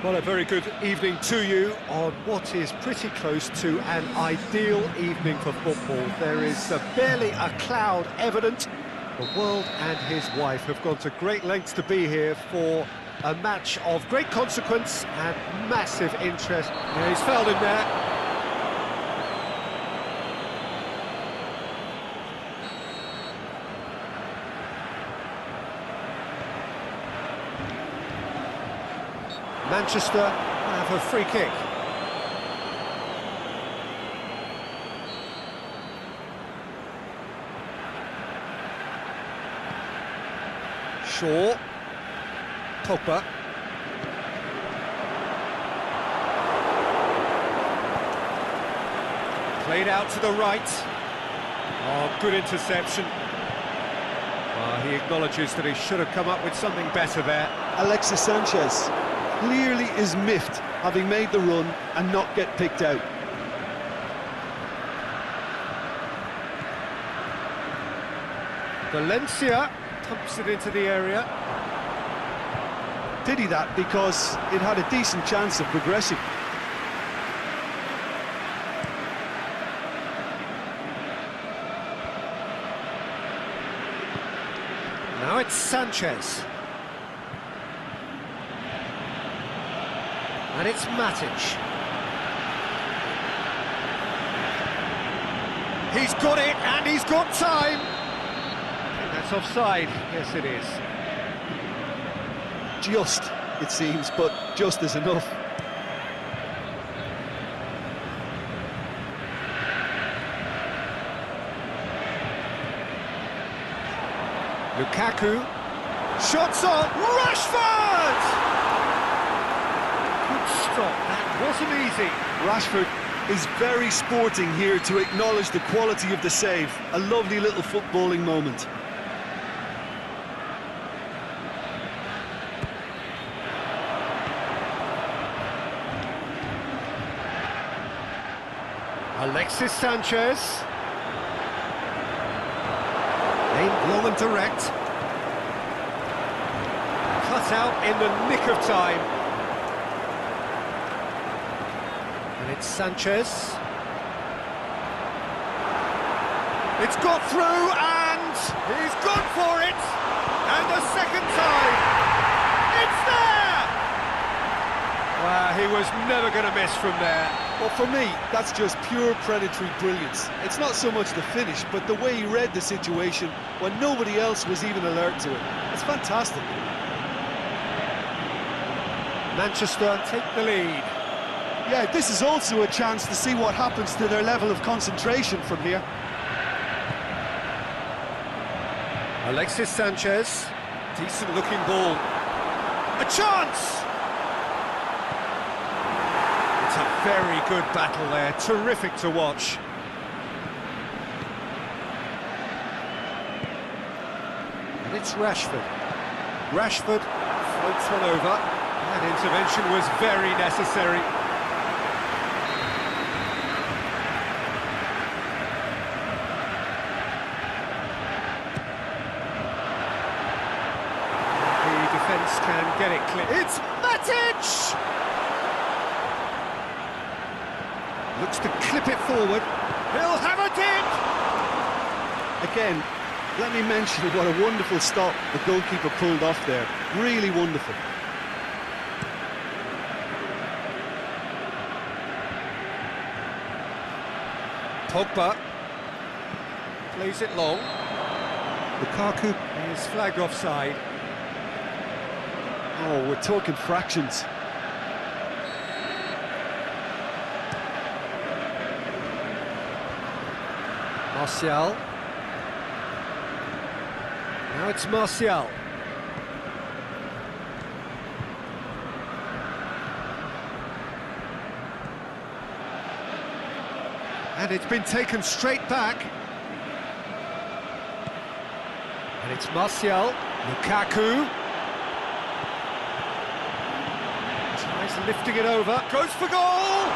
Well, a very good evening to you on what is pretty close to an ideal evening for football. There is barely a cloud evident. The world and his wife have gone to great lengths to be here for a match of great consequence and massive interest. Yeah, he's fouled him there. Manchester have a free kick. Shaw. Pogba. Played out to the right. Oh, good interception. He acknowledges that he should have come up with something better there. Alexis Sanchez clearly is miffed, having made the run and not get picked out. Valencia pumps it into the area. Pity that, because it had a decent chance of progressing. Now it's Sanchez. And it's Matic. He's got it, and he's got time. I think that's offside. Yes, it is. Just, it seems, but just is enough. Lukaku. Shots on. Rashford! Stop. That wasn't easy. Rashford is very sporting here to acknowledge the quality of the save. A lovely little footballing moment. Alexis Sanchez. Aimed long and direct. Cut out in the nick of time. And it's Sanchez. It's got through, and he's gone for it! And a second time! It's there! Wow, he was never going to miss from there. Well, for me, that's just pure predatory brilliance. It's not so much the finish, but the way he read the situation when nobody else was even alert to it. It's fantastic. Manchester take the lead. Yeah, this is also a chance to see what happens to their level of concentration from here. Alexis Sanchez, decent looking ball. A chance! It's a very good battle there, terrific to watch. And it's Rashford. Rashford floats one over. That intervention was very necessary. Can get it clear. It's Matic! Looks to clip it forward. He'll have a dig! Again, let me mention what a wonderful stop the goalkeeper pulled off there. Really wonderful. Pogba plays it long. Lukaku is flagged offside. Oh, we're talking fractions. Martial. Now it's Martial. And it's been taken straight back. And it's Martial. Lukaku. Tries lifting it over. Goes for goal!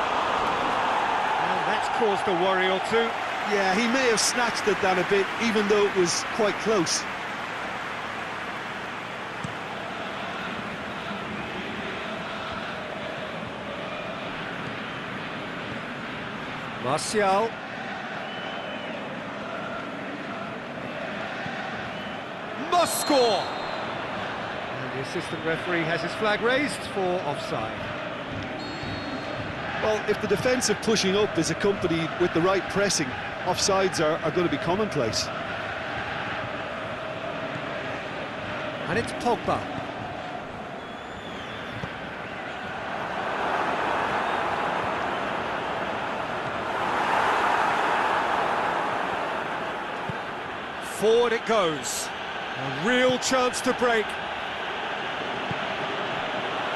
And that's caused a worry or two. Yeah, he may have snatched at that a bit, even though it was quite close. Martial. Must score! And the assistant referee has his flag raised for offside. Well, if the defensive pushing up is accompanied with the right pressing, offsides are going to be commonplace. And it's Pogba. Forward it goes. A real chance to break.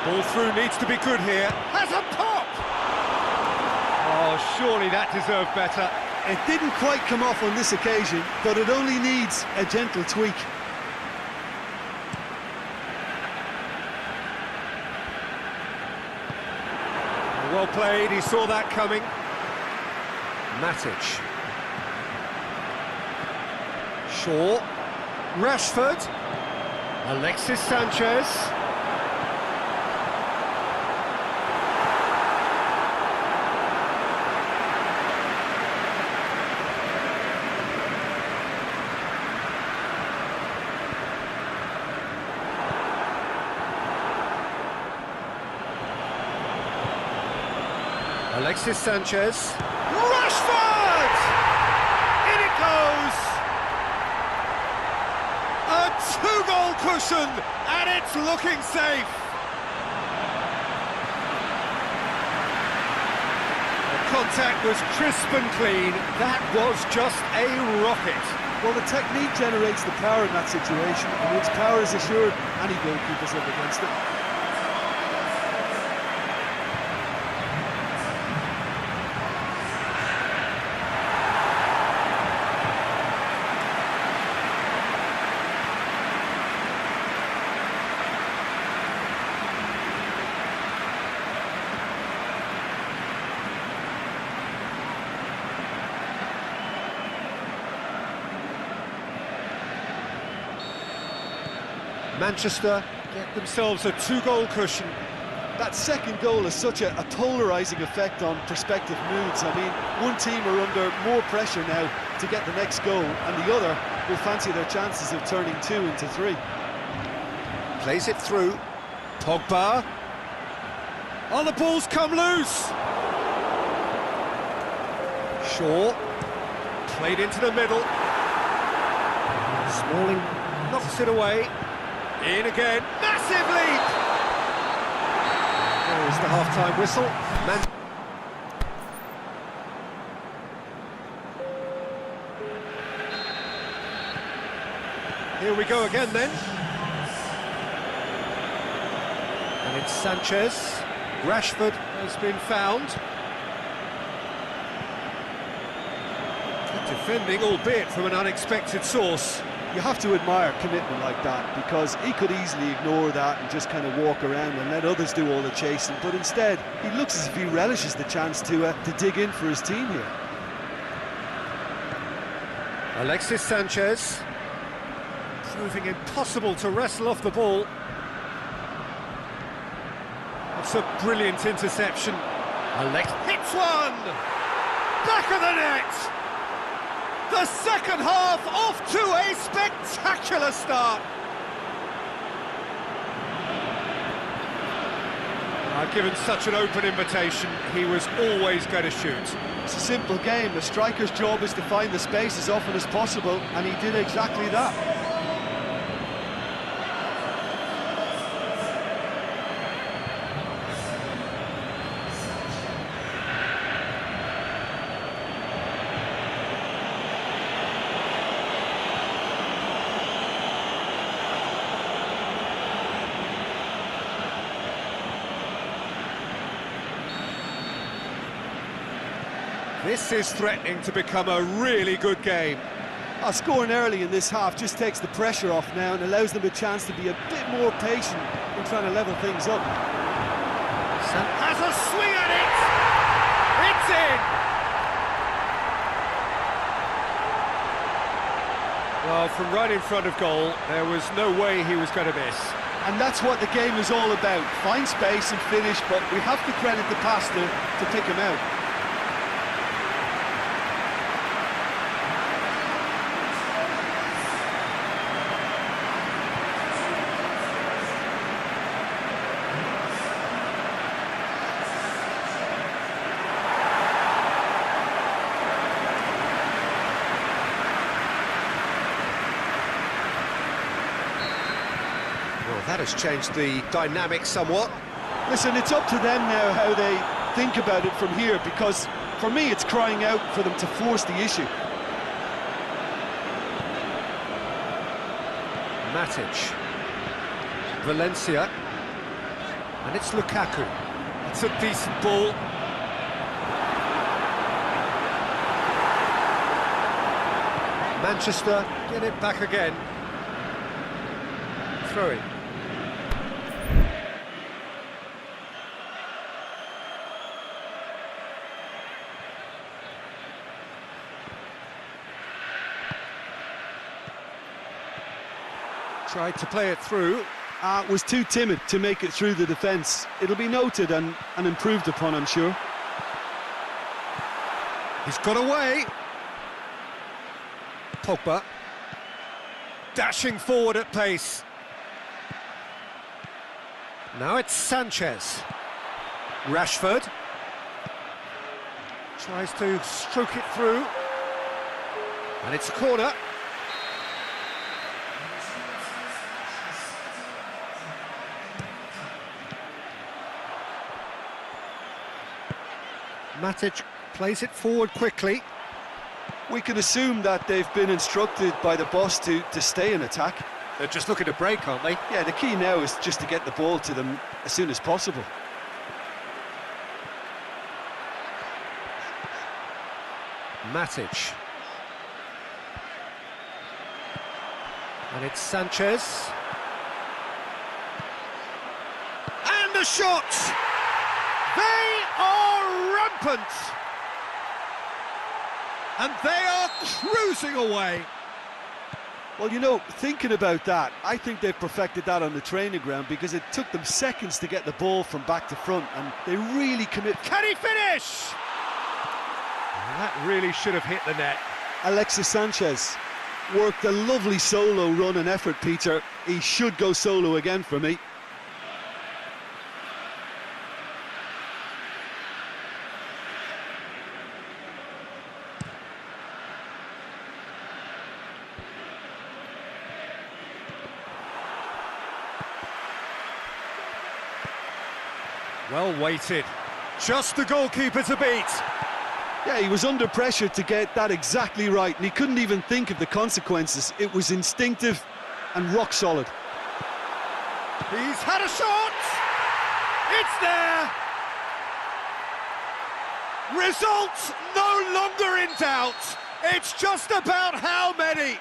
Ball through needs to be good here. Has a pop! Oh, surely that deserved better. It didn't quite come off on this occasion, but it only needs a gentle tweak. Well played, he saw that coming. Matic. Shaw. Rashford. Alexis Sanchez. Alexis Sanchez. Rashford! In it goes! A two-goal cushion, and it's looking safe. The contact was crisp and clean. That was just a rocket. Well, the technique generates the power in that situation, and its power is assured any goalkeeper's up against it. Manchester get themselves a two-goal cushion. That second goal has such a polarising effect on prospective moods. I mean, one team are under more pressure now to get the next goal, and the other will fancy their chances of turning 2 into 3. Plays it through. Pogba. Oh, the ball's come loose. Shaw. Played into the middle. Smalling knocks it away. In again, massive leap! There's the half-time whistle. Here we go again then. And it's Sanchez. Rashford has been found. Good defending, albeit from an unexpected source. You have to admire commitment like that, because he could easily ignore that and just kind of walk around and let others do all the chasing, but instead he looks as if he relishes the chance to dig in for his team here. Alexis Sanchez, proving impossible to wrestle off the ball. That's a brilliant interception. Alexis hits one! Back of the net! The second half off to a spectacular start. I've given such an open invitation, he was always going to shoot. It's a simple game. The striker's job is to find the space as often as possible, and he did exactly that. This is threatening to become a really good game. Scoring early in this half just takes the pressure off now and allows them a chance to be a bit more patient in trying to level things up. Has a swing at it! It's in! Well, from right in front of goal, there was no way he was going to miss. And that's what the game is all about. Find space and finish, but we have to credit the passer to pick him out. That has changed the dynamic somewhat. Listen, it's up to them now how they think about it from here, because for me it's crying out for them to force the issue. Matic. Valencia. And it's Lukaku. It's a decent ball. Manchester get it back again. Throw-in. Tried to play it through. Was too timid to make it through the defence. It'll be noted and improved upon, I'm sure. He's got away. Pogba. Dashing forward at pace. Now it's Sanchez. Rashford. Tries to stroke it through. And it's a corner. Matic plays it forward quickly. We can assume that they've been instructed by the boss to stay in attack. They're just looking to break, aren't they? Yeah, the key now is just to get the ball to them as soon as possible. Matic. And it's Sanchez. And the shot! They are rampant! And they are cruising away. Well, you know, thinking about that, I think they've perfected that on the training ground, because it took them seconds to get the ball from back to front, and they really commit. Can he finish? That really should have hit the net. Alexis Sanchez worked a lovely solo run and effort, Peter. He should go solo again for me. Well weighted. Just the goalkeeper to beat. Yeah, he was under pressure to get that exactly right, and he couldn't even think of the consequences. It was instinctive and rock solid. He's had a shot! It's there! Results no longer in doubt. It's just about how many.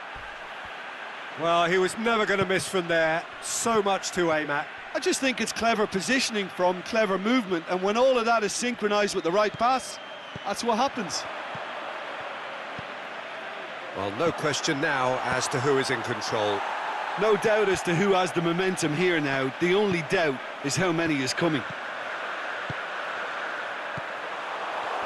Well, he was never going to miss from there. So much to aim at. I just think it's clever positioning from clever movement, and when all of that is synchronised with the right pass, that's what happens. Well, no question now as to who is in control. No doubt as to who has the momentum here now. The only doubt is how many is coming.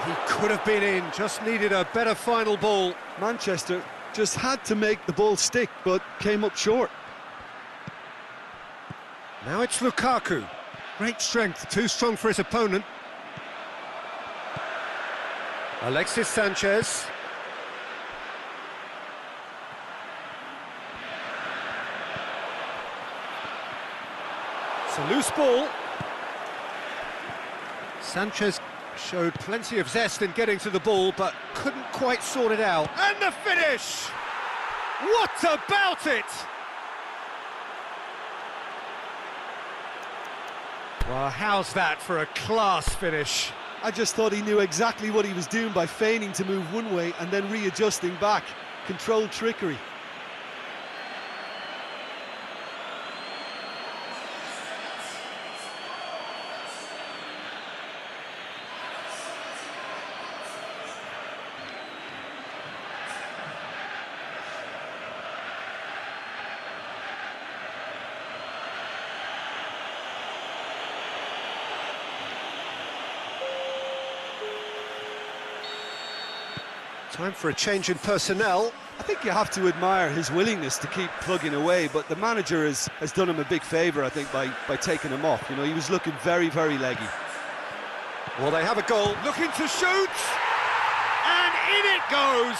He could have been in, just needed a better final ball. Manchester just had to make the ball stick, but came up short. Now it's Lukaku. Great strength, too strong for his opponent. Alexis Sanchez. It's a loose ball. Sanchez showed plenty of zest in getting to the ball, but couldn't quite sort it out. And the finish! What about it? Well, how's that for a class finish? I just thought he knew exactly what he was doing by feigning to move one way and then readjusting back. Controlled trickery. Time for a change in personnel. I think you have to admire his willingness to keep plugging away, but the manager has done him a big favour, I think, by taking him off. You know, he was looking very, very leggy. Well, they have a goal, looking to shoot, and in it goes.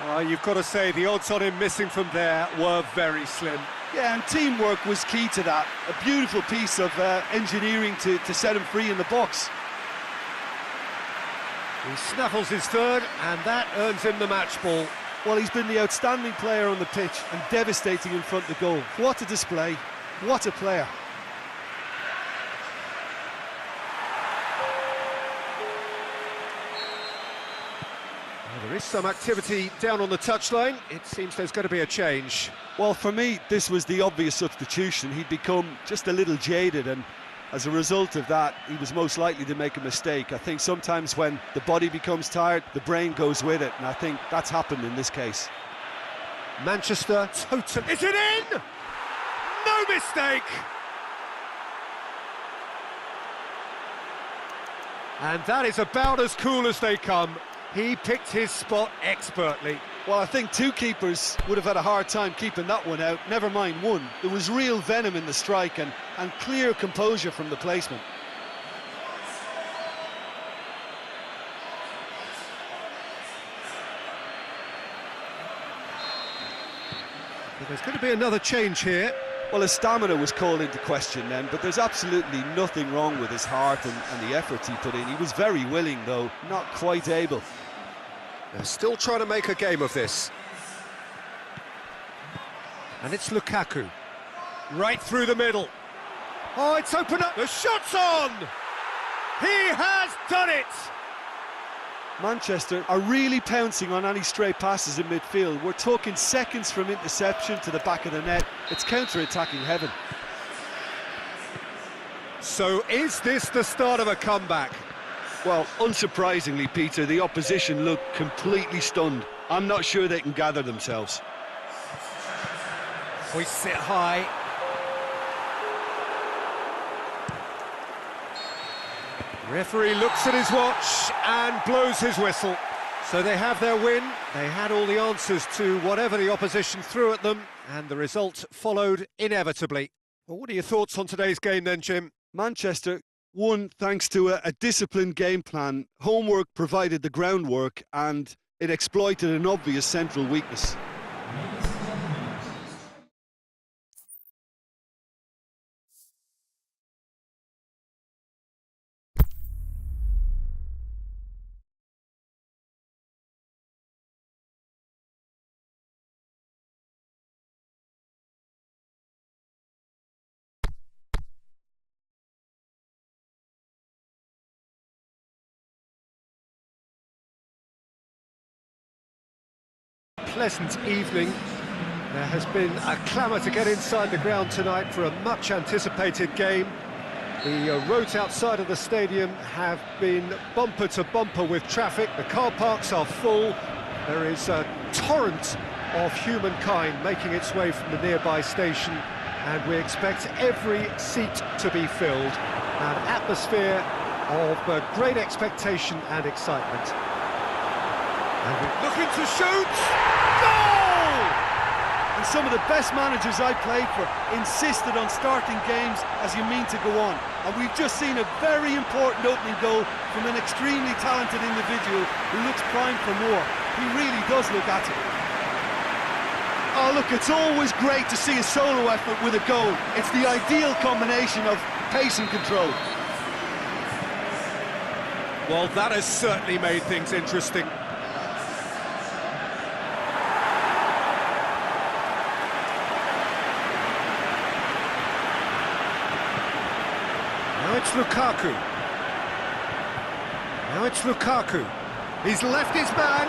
Well, you've got to say the odds on him missing from there were very slim. Yeah, and teamwork was key to that. A beautiful piece of engineering to set him free in the box. He snaffles his third, and that earns him the match ball. Well, he's been the outstanding player on the pitch and devastating in front of goal. What a display, what a player. Well, there is some activity down on the touchline. It seems there's going to be a change. Well, for me, this was the obvious substitution. He'd become just a little jaded, and as a result of that, he was most likely to make a mistake. I think sometimes when the body becomes tired, the brain goes with it, and I think that's happened in this case. Manchester, totally... Is it in? No mistake! And that is about as cool as they come. He picked his spot expertly. Well, I think two keepers would have had a hard time keeping that one out, never mind one. There was real venom in the strike and clear composure from the placement. There's going to be another change here. Well, his stamina was called into question then, but there's absolutely nothing wrong with his heart and the efforts he put in. He was very willing, though, not quite able. They're still trying to make a game of this. And it's Lukaku. Right through the middle. Oh, it's open up. The shot's on! He has done it! Manchester are really pouncing on any stray passes in midfield. We're talking seconds from interception to the back of the net. It's counter-attacking heaven. So is this the start of a comeback? Well, unsurprisingly, Peter, the opposition look completely stunned. I'm not sure they can gather themselves. We sit high. Referee looks at his watch and blows his whistle. So they have their win. They had all the answers to whatever the opposition threw at them, and the result followed inevitably. Well, what are your thoughts on today's game then, Jim? Manchester won thanks to a disciplined game plan. Homework provided the groundwork and it exploited an obvious central weakness. Pleasant evening. There has been a clamour to get inside the ground tonight for a much anticipated game. The roads outside of the stadium have been bumper to bumper with traffic. The car parks are full. There is a torrent of humankind making its way from the nearby station, and we expect every seat to be filled. An atmosphere of great expectation and excitement. And we're looking to shoot! Goal! And some of the best managers I played for insisted on starting games as you mean to go on. And we've just seen a very important opening goal from an extremely talented individual who looks primed for more. He really does look at it. Oh, look, it's always great to see a solo effort with a goal. It's the ideal combination of pace and control. Well, that has certainly made things interesting. Now it's Lukaku. Now it's Lukaku. He's left his man.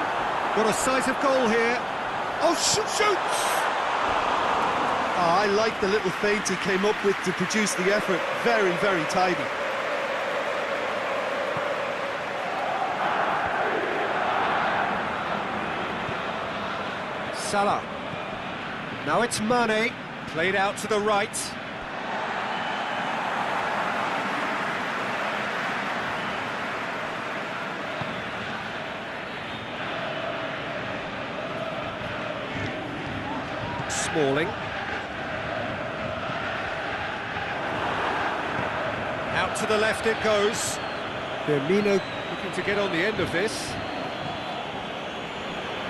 Got a sight of goal here. Oh, shoots! Oh, I like the little feint he came up with to produce the effort. Very, very tidy. Salah. Now it's Mane. Played out to the right. Smalling. Out to the left it goes. Firmino looking to get on the end of this.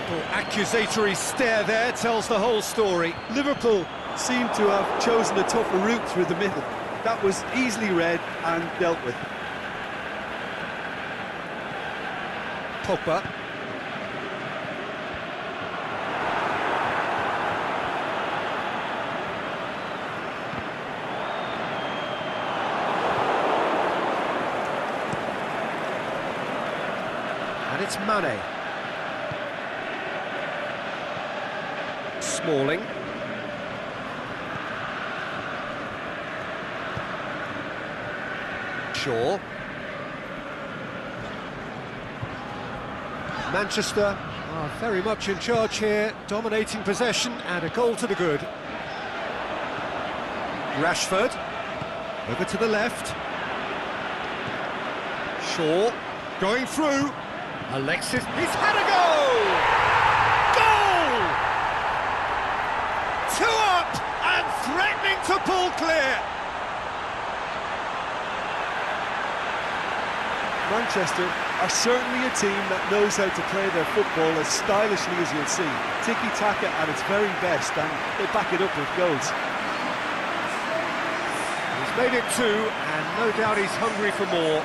Little accusatory stare there tells the whole story. Liverpool seem to have chosen a tougher route through the middle. That was easily read and dealt with. Pogba. And it's Mane. Smalling. Shaw. Manchester are very much in charge here, dominating possession and a goal to the good. Rashford, over to the left. Shaw, going through. Alexis, he's had a goal! Goal! 2 up and threatening to pull clear. Manchester are certainly a team that knows how to play their football as stylishly as you'll see. Tiki-taka at its very best, and they back it up with goals. He's made it 2, and no doubt he's hungry for more.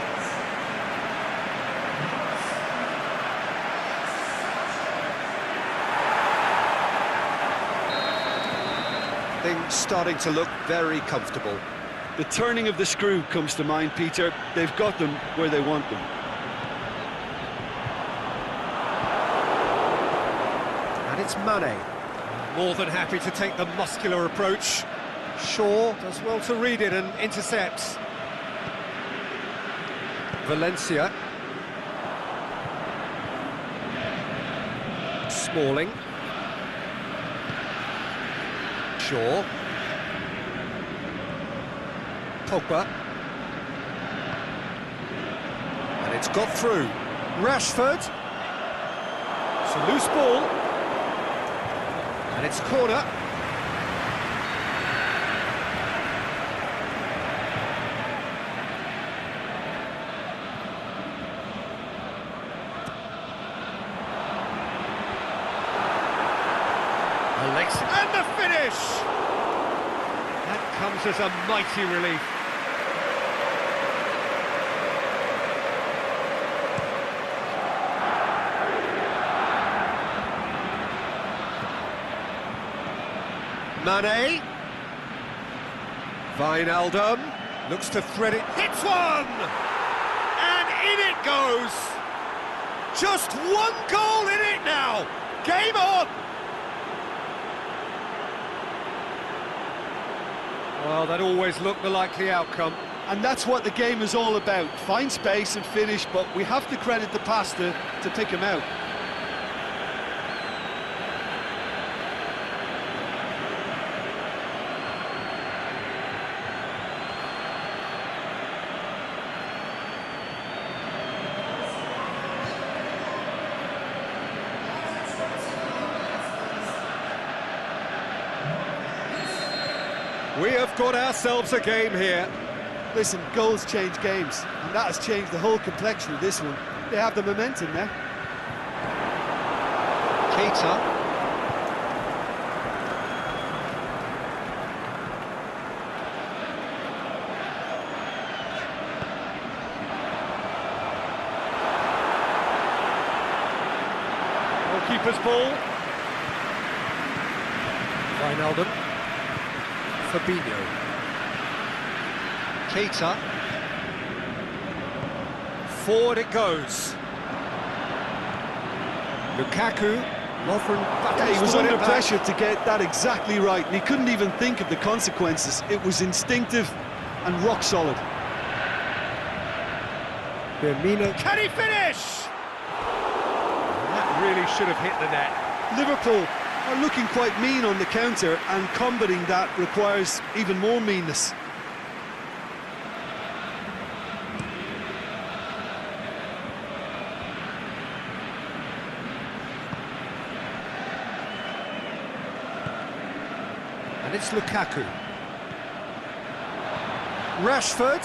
Things starting to look very comfortable. The turning of the screw comes to mind, Peter. They've got them where they want them. And it's Mane. More than happy to take the muscular approach. Shaw does well to read it and intercepts. Valencia. Smalling. Shaw. Pogba. And it's got through. Rashford. It's a loose ball. And it's corner. Alexis. And the finish! That comes as a mighty relief. Mane. Wijnaldum looks to thread it, hits one! And in it goes! Just 1 goal in it now! Game on! Well, that always looked the likely outcome. And that's what the game is all about. Find space and finish, but we have to credit the pasta to pick him out. We have got ourselves a game here. Listen, goals change games, and that has changed the whole complexion of this one. They have the momentum now. Keita. Goalkeeper's ball. Wijnaldum. Fabinho. Keita. Forward it goes. Lukaku. Yeah, he was under pressure to get that exactly right, and he couldn't even think of the consequences. It was instinctive and rock solid. Firmino. Can he finish? That really should have hit the net. Liverpool are looking quite mean on the counter, and combating that requires even more meanness. And it's Lukaku. Rashford.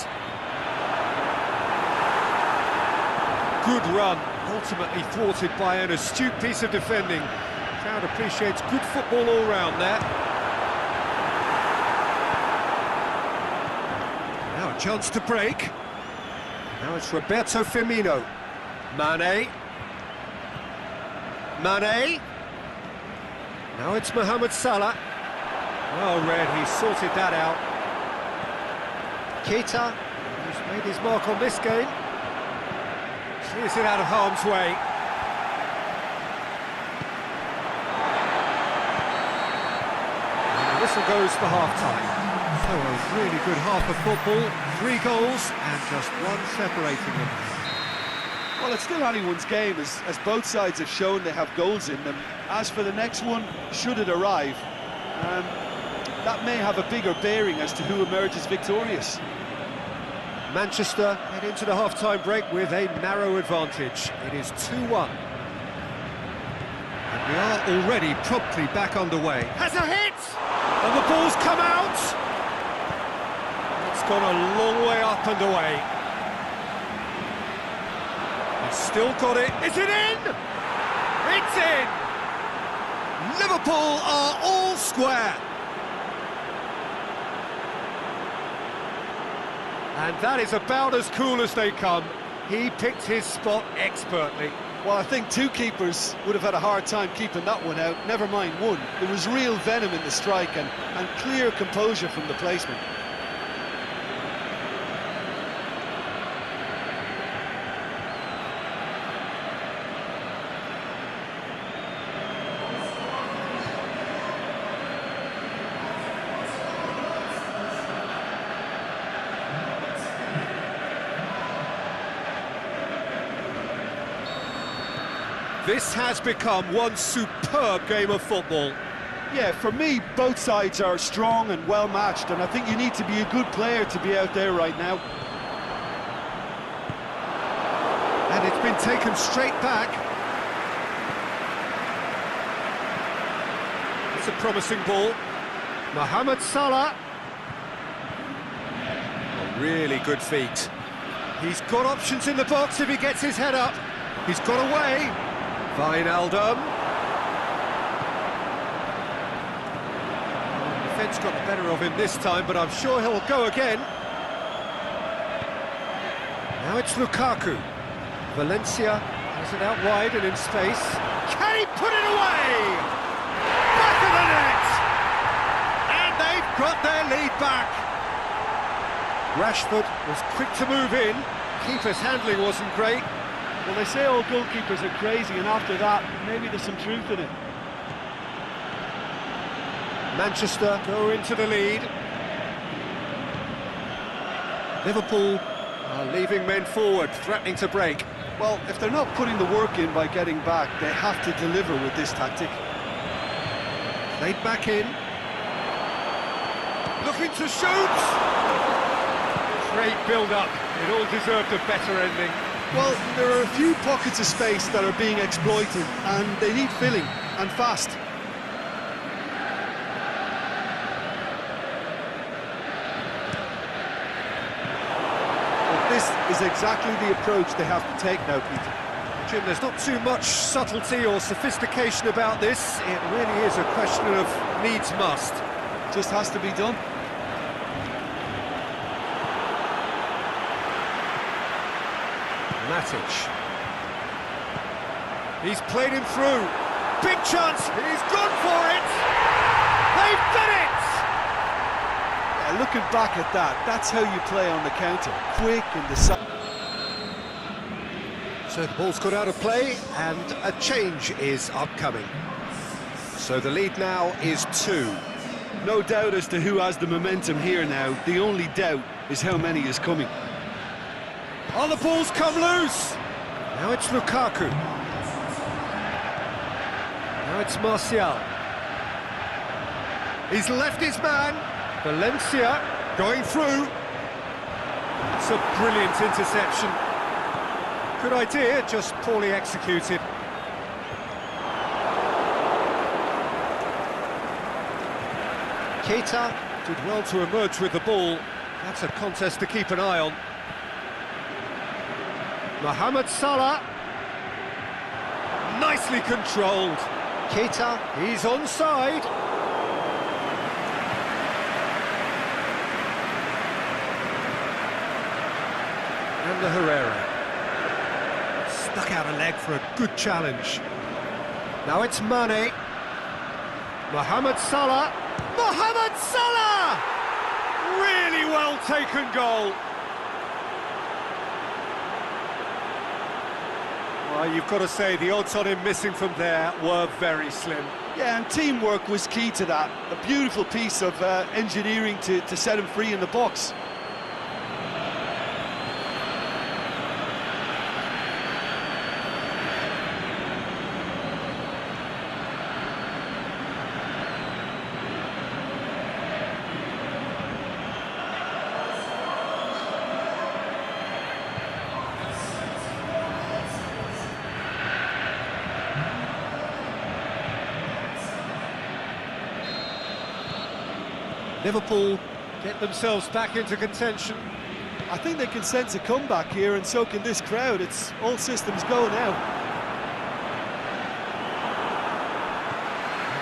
Good run. ultimately thwarted by an astute piece of defending. The crowd appreciates good football all round there. Now a chance to break. Now it's Roberto Firmino. Mane. Mane. Now it's Mohamed Salah. Well read, he sorted that out. Keita, who's made his mark on this game. Clears it out of harm's way. And the whistle goes for half-time. So a really good half of football, 3 goals and just one separating them. Well, it's still anyone's game, as both sides have shown they have goals in them. As for the next one, should it arrive, that may have a bigger bearing as to who emerges victorious. Manchester head into the half-time break with a narrow advantage. It is 2-1. And we are already promptly back underway. Has a hit! And the ball's come out! It's gone a long way up and away. He's still got it. Is it in? It's in! Liverpool are all square. And that is about as cool as they come. He picked his spot expertly. Well, I think 2 keepers would have had a hard time keeping that one out, never mind 1. There was real venom in the strike and clear composure from the placement. This has become one superb game of football. Yeah, for me, both sides are strong and well-matched, and I think you need to be a good player to be out there right now. And it's been taken straight back. It's a promising ball. Mohamed Salah. A really good feat. He's got options in the box if he gets his head up. He's got away. Wijnaldum. The defence got the better of him this time, but I'm sure he'll go again. Now it's Lukaku. Valencia has it out wide and in space. Can he put it away? Back of the net! And they've got their lead back. Rashford was quick to move in. Keeper's handling wasn't great. Well, they say all goalkeepers are crazy, and after that, maybe there's some truth in it. Manchester go into the lead. Liverpool are leaving men forward, threatening to break. Well, if they're not putting the work in by getting back, they have to deliver with this tactic. Played back in. Looking to shoot! Great build-up. It all deserved a better ending. Well, there are a few pockets of space that are being exploited, and they need filling, and fast. Well, this is exactly the approach they have to take now, Peter. Jim, there's not too much subtlety or sophistication about this. It really is a question of needs must. Just has to be done. Matic. He's played him through. Big chance. He's gone for it. They've done it. Yeah, looking back at that, that's how you play on the counter. Quick and decisive. So the ball's got out of play and a change is upcoming. So the lead now is 2. No doubt as to who has the momentum here now. The only doubt is how many is coming. Oh, the ball's come loose! Now it's Lukaku. Now it's Martial. He's left his man. Valencia going through. It's a brilliant interception. Good idea, just poorly executed. Keita did well to emerge with the ball. That's a contest to keep an eye on. Mohamed Salah. nicely controlled. Keita, he's onside. And the Herrera. Stuck out a leg for a good challenge. Now it's Mane. Mohamed Salah. Mohamed Salah! Really well taken goal. Well, you've got to say the odds on him missing from there were very slim. Yeah, and teamwork was key to that. A beautiful piece of engineering to set him free in the box. Liverpool get themselves back into contention. I think they can sense a comeback here, and so can this crowd. It's all systems go now.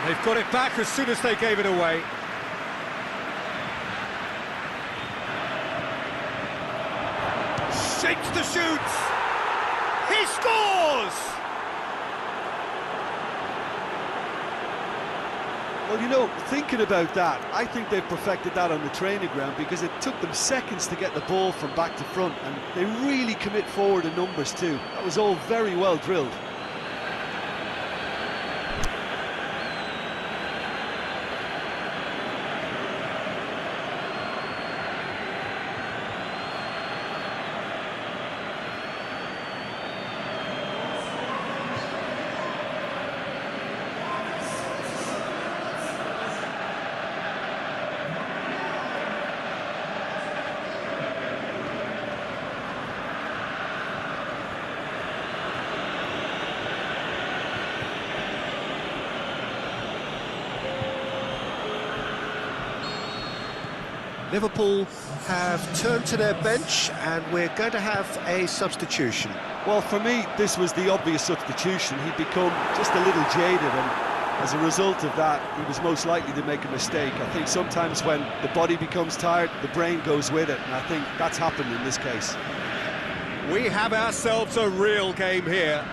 They've got it back as soon as they gave it away. Shapes the shoots. He scores! Well, you know, thinking about that, I think they've perfected that on the training ground, because it took them seconds to get the ball from back to front, and they really commit forward in numbers too. That was all very well drilled. Liverpool have turned to their bench, and we're going to have a substitution. Well, for me, this was the obvious substitution. He'd become just a little jaded, and as a result of that, he was most likely to make a mistake. I think sometimes when the body becomes tired, the brain goes with it, and I think that's happened in this case. We have ourselves a real game here.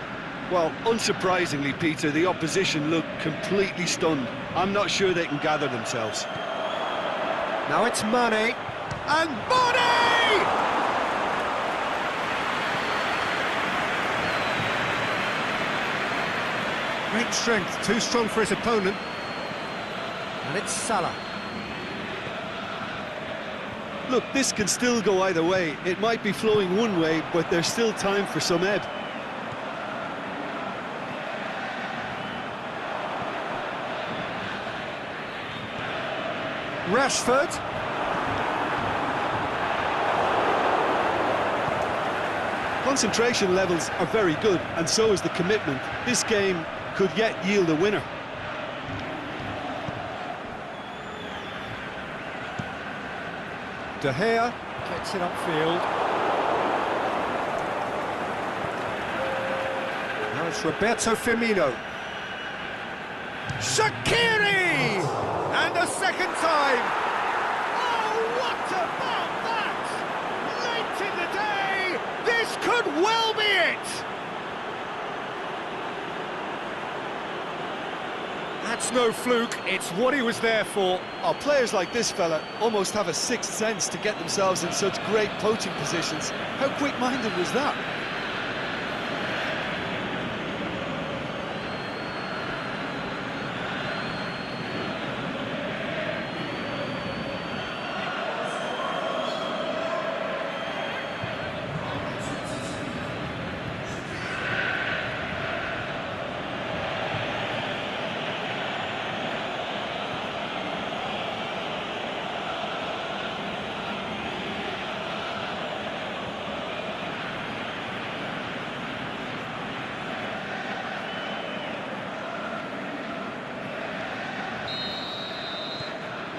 Well, unsurprisingly, Peter, the opposition look completely stunned. I'm not sure they can gather themselves. Now it's Mane, and Mane! Great strength, too strong for his opponent. And it's Salah. Look, this can still go either way. It might be flowing one way, but there's still time for some ebb. Rashford. Concentration levels are very good, and so is the commitment. This game could yet yield a winner. De Gea gets it upfield. Now it's Roberto Firmino. Shaqiri! And a second time! Oh, what about that? Late in the day, this could well be it! That's no fluke, it's what he was there for. Oh, players like this fella almost have a sixth sense to get themselves in such great poaching positions. How quick-minded was that?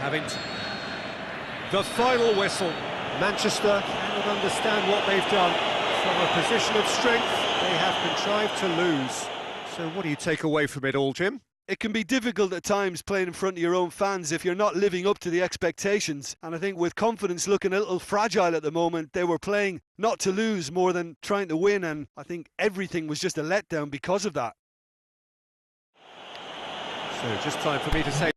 Having the final whistle. Manchester cannot understand what they've done. From a position of strength, they have contrived to lose. So what do you take away from it all, Jim? It can be difficult at times playing in front of your own fans if you're not living up to the expectations. And I think with confidence looking a little fragile at the moment, they were playing not to lose more than trying to win. And I think everything was just a letdown because of that. So just time for me to say